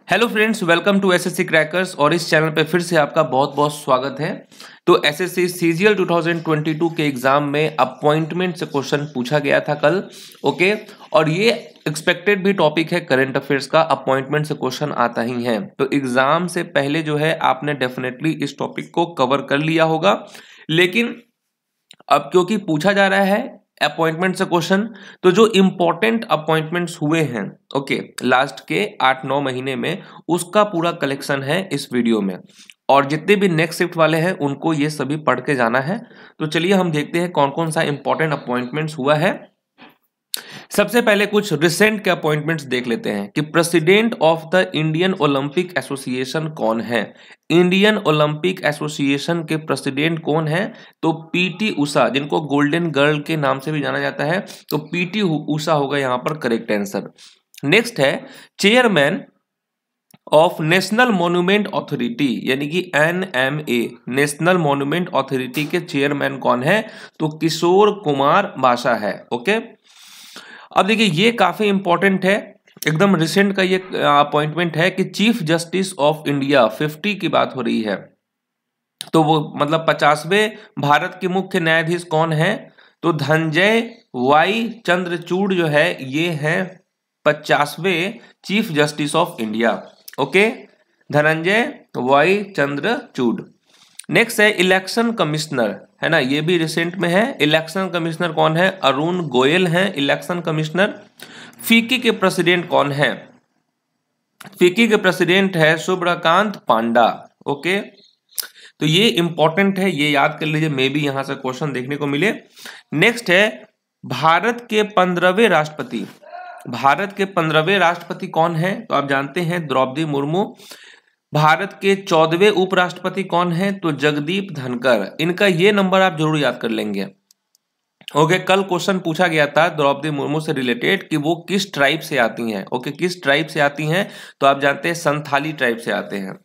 Hello friends, welcome to SSC crackers. और इस channel पे फिर से आपका बहुत बहुत स्वागत है। तो एसएससी सीजीएल 2022 के एग्जाम में अपॉइंटमेंट से क्वेश्चन पूछा गया था कल। ओके, और ये एक्सपेक्टेड भी टॉपिक है करंट अफेयर्स का। अपॉइंटमेंट से क्वेश्चन आता ही है, तो एग्जाम से पहले जो है आपने डेफिनेटली इस टॉपिक को कवर कर लिया होगा। लेकिन अब क्योंकि पूछा जा रहा है अपॉइंटमेंट से क्वेश्चन, तो जो इंपॉर्टेंट अपॉइंटमेंट्स हुए हैं ओके लास्ट के 8-9 महीने में, उसका पूरा कलेक्शन है इस वीडियो में। और जितने भी नेक्स्ट शिफ्ट वाले हैं उनको ये सभी पढ़ के जाना है। तो चलिए हम देखते हैं कौन कौन सा इंपॉर्टेंट अपॉइंटमेंट्स हुआ है। सबसे पहले कुछ रिसेंट के अपॉइंटमेंट्स देख लेते हैं कि president of the Indian Olympic association कौन है। इंडियन ओलंपिक एसोसिएशन के प्रेसिडेंट कौन है? तो पीटी उषा, जिनको गोल्डन गर्ल के नाम से भी जाना जाता है, तो पीटी उषा होगा यहां पर करेक्ट आंसर। नेक्स्ट है chairman of national monument authority, यानी कि एनएमए, नेशनल मॉन्यूमेंट अथॉरिटी के चेयरमैन कौन है? तो किशोर कुमार बाशा है। ओके, अब देखिए ये काफी इंपॉर्टेंट है, एकदम रिसेंट का ये अपॉइंटमेंट है कि चीफ जस्टिस ऑफ इंडिया 50 की बात हो रही है। तो वो मतलब 50वें भारत के मुख्य न्यायाधीश कौन है? तो धनंजय वाई चंद्रचूड़ जो है ये है 50वें chief justice of India. Okay, Dhananjaya Y Chandrachud. Next है इलेक्शन कमिश्नर, है ना, ये भी रिसेंट में है। इलेक्शन कमिश्नर कौन है? अरुण गोयल हैं इलेक्शन कमिश्नर। फीकी के प्रेसिडेंट कौन है? फीकी के प्रेसिडेंट है सुब्रकांत पांडा। ओके, तो ये इंपॉर्टेंट है, ये याद कर लीजिए, मे भी यहां से क्वेश्चन देखने को मिले। नेक्स्ट है भारत के 15वें राष्ट्रपति। भारत के 15वें राष्ट्रपति कौन है? तो आप जानते हैं द्रौपदी मुर्मू। भारत के 14वें उपराष्ट्रपति कौन है? तो जगदीप धनखड़। इनका ये नंबर आप जरूर याद कर लेंगे। ओके, कल क्वेश्चन पूछा गया था द्रौपदी मुर्मू से रिलेटेड कि वो किस ट्राइब से आती हैं। ओके, किस ट्राइब से आती हैं? तो आप जानते हैं संथाली ट्राइब से आते हैं।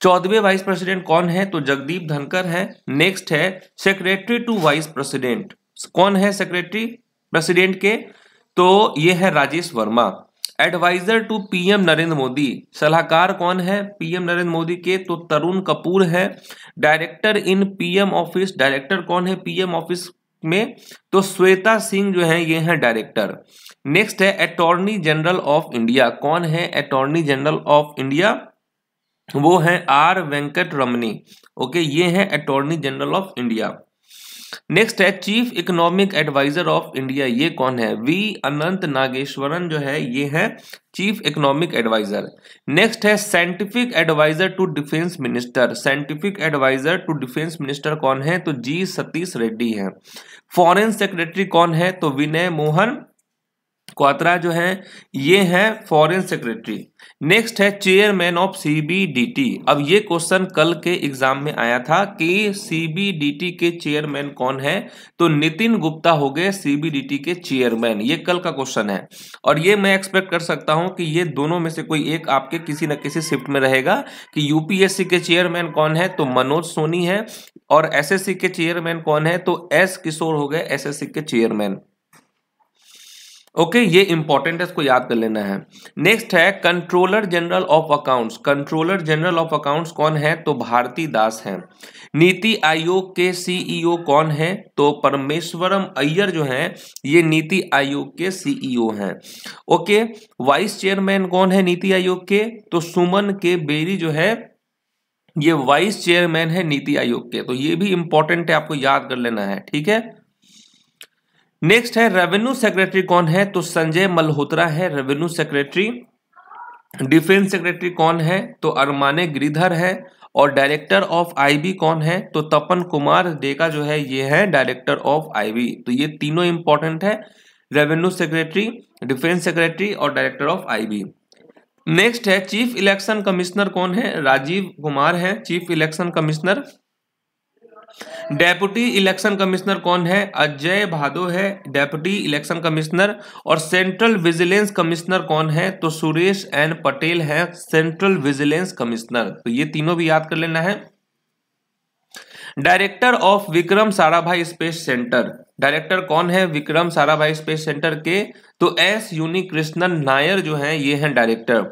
14वें वाइस प्रेसिडेंट कौन है? तो जगदीप धनखड़ है। नेक्स्ट है सेक्रेटरी टू वाइस प्रेसिडेंट, कौन है सेक्रेटरी प्रेसिडेंट के? तो ये है Rajesh Verma. Adviser to PM Narendra Modi, सलाहकार कौन है पीएम नरेंद्र मोदी के? तो तरुण कपूर है। Director in PM office, director कौन है पीएम ऑफिस में? तो श्वेता सिंह जो है ये है डायरेक्टर। नेक्स्ट है अटॉर्नी जनरल ऑफ इंडिया, कौन है अटॉर्नी जनरल ऑफ इंडिया? वो है आर वेंकट रमनी। ओके, ये है attorney general of India. Next है chief economic adviser of India, ये कौन है? वी अनंत नागेश्वरन जो है ये है चीफ इकोनॉमिक एडवाइजर। नेक्स्ट है scientific adviser to defence minister, scientific adviser to defence minister कौन है? तो जी सतीश रेड्डी है। फॉरेन सेक्रेटरी कौन है? तो विनय मोहन क्वात्रा जो है ये है फॉरेन सेक्रेटरी। नेक्स्ट है चेयरमैन ऑफ सीबीडीटी। अब ये क्वेश्चन कल के एग्जाम में आया था कि सीबीडीटी के चेयरमैन कौन है? तो नितिन गुप्ता हो गए सीबीडीटी के चेयरमैन। ये कल का क्वेश्चन है, और ये मैं एक्सपेक्ट कर सकता हूं कि ये दोनों में से कोई एक आपके किसी न किसी शिफ्ट में रहेगा कि यूपीएससी के चेयरमैन कौन है? तो मनोज सोनी है। और एसएससी के चेयरमैन कौन है? तो एस किशोर हो गए एसएससी के चेयरमैन। ओके, ये इंपॉर्टेंट है, इसको याद कर लेना है। नेक्स्ट है controller general of accounts, controller general of accounts कौन है? तो भारती दास हैं। नीति आयोग के सीईओ कौन है? तो परमेश्वरम अय्यर जो हैं ये नीति आयोग के सीईओ हैं। ओके, वाइस चेयरमैन कौन है नीति आयोग के? तो सुमन के बेरी जो है ये वाइस चेयरमैन है नीति आयोग के। तो ये भी इंपॉर्टेंट है, आपको याद कर लेना है, ठीक है। नेक्स्ट है रेवेन्यू सेक्रेटरी कौन है? तो संजय मल्होत्रा है रेवेन्यू सेक्रेटरी। डिफेंस सेक्रेटरी कौन है? तो अरमाने गिरिधर है। और डायरेक्टर ऑफ आईबी कौन है? तो तपन कुमार देका जो है ये है डायरेक्टर ऑफ आईबी। तो ये तीनों इंपॉर्टेंट है, रेवेन्यू सेक्रेटरी, डिफेंस सेक्रेटरी और डायरेक्टर ऑफ आईबी। नेक्स्ट है चीफ इलेक्शन कमिश्नर कौन है? राजीव कुमार है chief election commissioner. Deputy election commissioner कौन है? अजय भादो है डेप्यूटी इलेक्शन कमिश्नर। और सेंट्रल विजिलेंस कमिश्नर कौन है? तो सुरेश एन पटेल है सेंट्रल विजिलेंस कमिश्नर। तो ये तीनों भी याद कर लेना है। Director of Vikram Sarabhai space centre, director कौन है विक्रम साराभाई स्पेस सेंटर के? तो एस यूनी कृष्णन नायर जो है ये है डायरेक्टर।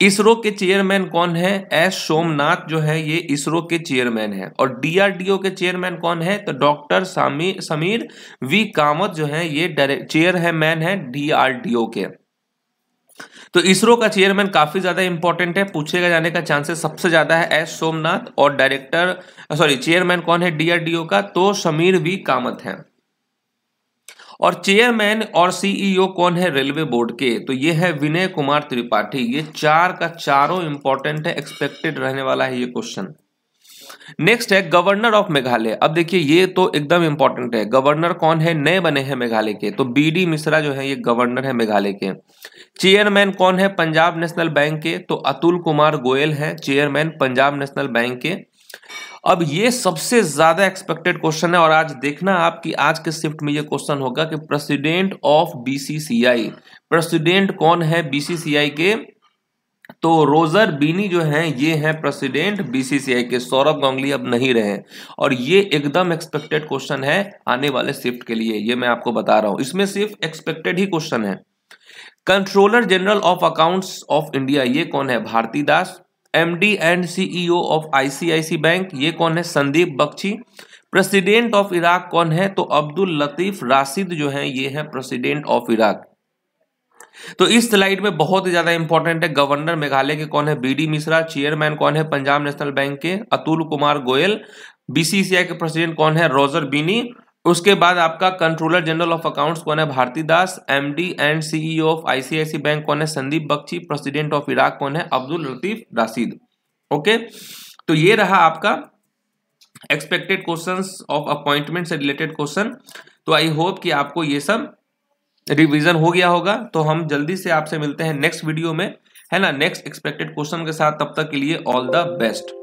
इसरो के चेयरमैन कौन है? एस सोमनाथ जो है ये इसरो के चेयरमैन है। और डीआरडीओ के चेयरमैन कौन है? तो डॉक्टर समीर वी कामत जो है ये चेयरमैन है डीआरडीओ के। तो इसरो का चेयरमैन काफी ज्यादा इंपॉर्टेंट है, पूछेगा जाने का चांसेस सबसे ज्यादा है एस सोमनाथ। और चेयरमैन कौन है डीआरडीओ का? तो समीर वी कामत है। और चेयरमैन और सीईओ कौन है रेलवे बोर्ड के? तो ये है विनय कुमार त्रिपाठी। ये चार का चारों इंपॉर्टेंट है, एक्सपेक्टेड रहने वाला है ये क्वेश्चन। नेक्स्ट है गवर्नर ऑफ मेघालय। अब देखिए ये तो एकदम इंपॉर्टेंट है। गवर्नर कौन है? नए बने हैं मेघालय के, तो बीडी मिश्रा जो है ये गवर्नर है मेघालय के। चेयरमैन कौन है पंजाब नेशनल बैंक के? तो अतुल कुमार गोयल है चेयरमैन पंजाब नेशनल बैंक के। अब ये सबसे ज्यादा एक्सपेक्टेड क्वेश्चन है, और आज देखना आपकी आज के शिफ्ट में ये क्वेश्चन होगा कि प्रेसिडेंट ऑफ बीसीसीआई, प्रेसिडेंट कौन है बीसीसीआई के? तो रोजर बीनी जो है ये है प्रेसिडेंट बीसीसीआई के। सौरभ गांगुली अब नहीं रहे, और ये एकदम एक्सपेक्टेड क्वेश्चन है आने वाले शिफ्ट के लिए, ये मैं आपको बता रहा हूं। इसमें सिर्फ एक्सपेक्टेड ही क्वेश्चन है। Controller general of accounts of India ये कौन है? Bharti Das. MD and CEO of ICICI bank ये कौन है? Sandeep Bakhshi. President of Iraq कौन है? तो अब्दुल लतीफ राशिद जो है ये है प्रेसिडेंट ऑफ इराक। तो इस स्लाइड में बहुत ही ज्यादा इंपॉर्टेंट है। गवर्नर मेघालय के कौन है? बीडी मिश्रा। चेयरमैन कौन है पंजाब नेशनल बैंक के? अतुल कुमार गोयल। बीसीसीआई के प्रेसिडेंट कौन है? रोजर बीनी। उसके बाद आपका कंट्रोलर जनरल ऑफ अकाउंट्स कौन है? Bharti Das. MD and CEO of ICICI bank कौन है? Sandeep Bakhshi. President of Iraq कौन है? अब्दुल लतीफ राशिद। ओके, तो ये रहा आपका एक्सपेक्टेड क्वेश्चंस ऑफ अपॉइंटमेंट से रिलेटेड क्वेश्चन। तो आई होप कि आपको ये सब रिवीजन हो गया होगा। तो हम जल्दी से आपसे मिलते हैं नेक्स्ट वीडियो में, है ना, नेक्स्ट एक्सपेक्टेड क्वेश्चन के साथ। तब तक के लिए ऑल द बेस्ट।